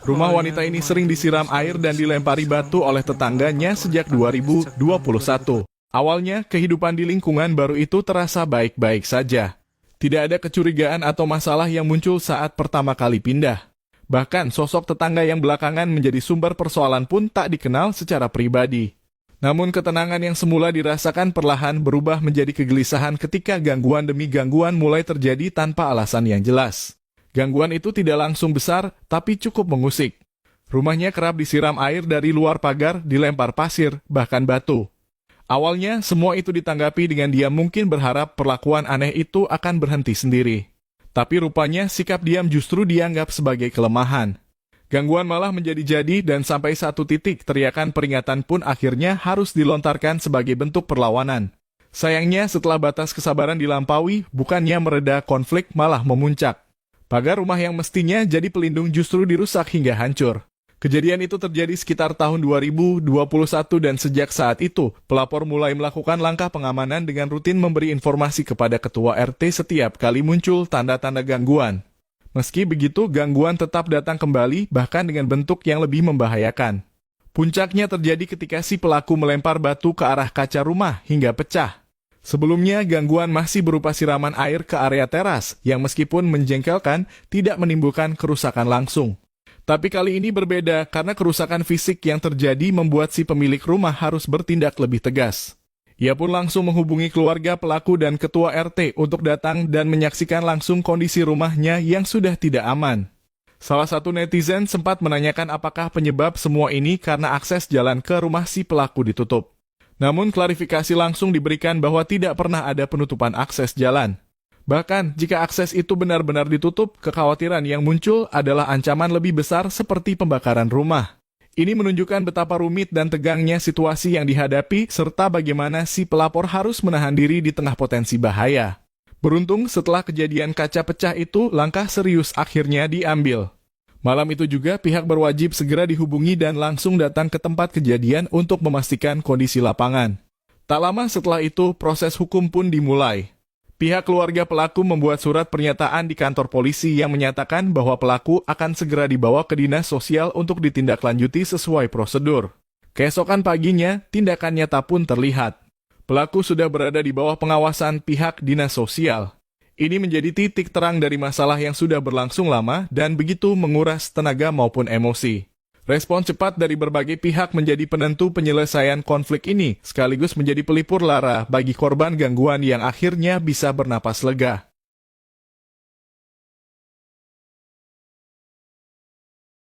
Rumah wanita ini sering disiram air dan dilempari batu oleh tetangganya sejak 2021. Awalnya, kehidupan di lingkungan baru itu terasa baik-baik saja. Tidak ada kecurigaan atau masalah yang muncul saat pertama kali pindah. Bahkan, sosok tetangga yang belakangan menjadi sumber persoalan pun tak dikenal secara pribadi. Namun ketenangan yang semula dirasakan perlahan berubah menjadi kegelisahan ketika gangguan demi gangguan mulai terjadi tanpa alasan yang jelas. Gangguan itu tidak langsung besar, tapi cukup mengusik. Rumahnya kerap disiram air dari luar pagar, dilempar pasir, bahkan batu. Awalnya, semua itu ditanggapi dengan dia mungkin berharap perlakuan aneh itu akan berhenti sendiri. Tapi rupanya sikap diam justru dianggap sebagai kelemahan. Gangguan malah menjadi-jadi dan sampai satu titik teriakan peringatan pun akhirnya harus dilontarkan sebagai bentuk perlawanan. Sayangnya setelah batas kesabaran dilampaui, bukannya mereda konflik malah memuncak. Pagar rumah yang mestinya jadi pelindung justru dirusak hingga hancur. Kejadian itu terjadi sekitar tahun 2021 dan sejak saat itu, pelapor mulai melakukan langkah pengamanan dengan rutin memberi informasi kepada ketua RT setiap kali muncul tanda-tanda gangguan. Meski begitu, gangguan tetap datang kembali bahkan dengan bentuk yang lebih membahayakan. Puncaknya terjadi ketika si pelaku melempar batu ke arah kaca rumah hingga pecah. Sebelumnya, gangguan masih berupa siraman air ke area teras yang meskipun menjengkelkan, tidak menimbulkan kerusakan langsung. Tapi kali ini berbeda karena kerusakan fisik yang terjadi membuat si pemilik rumah harus bertindak lebih tegas. Ia pun langsung menghubungi keluarga pelaku dan ketua RT untuk datang dan menyaksikan langsung kondisi rumahnya yang sudah tidak aman. Salah satu netizen sempat menanyakan apakah penyebab semua ini karena akses jalan ke rumah si pelaku ditutup. Namun klarifikasi langsung diberikan bahwa tidak pernah ada penutupan akses jalan. Bahkan, jika akses itu benar-benar ditutup, kekhawatiran yang muncul adalah ancaman lebih besar seperti pembakaran rumah. Ini menunjukkan betapa rumit dan tegangnya situasi yang dihadapi, serta bagaimana si pelapor harus menahan diri di tengah potensi bahaya. Beruntung, setelah kejadian kaca pecah itu, langkah serius akhirnya diambil. Malam itu juga pihak berwajib segera dihubungi dan langsung datang ke tempat kejadian untuk memastikan kondisi lapangan. Tak lama setelah itu, proses hukum pun dimulai. Pihak keluarga pelaku membuat surat pernyataan di kantor polisi yang menyatakan bahwa pelaku akan segera dibawa ke dinas sosial untuk ditindaklanjuti sesuai prosedur. Keesokan paginya, tindakan nyata pun terlihat. Pelaku sudah berada di bawah pengawasan pihak dinas sosial. Ini menjadi titik terang dari masalah yang sudah berlangsung lama dan begitu menguras tenaga maupun emosi. Respon cepat dari berbagai pihak menjadi penentu penyelesaian konflik ini, sekaligus menjadi pelipur lara bagi korban gangguan yang akhirnya bisa bernapas lega.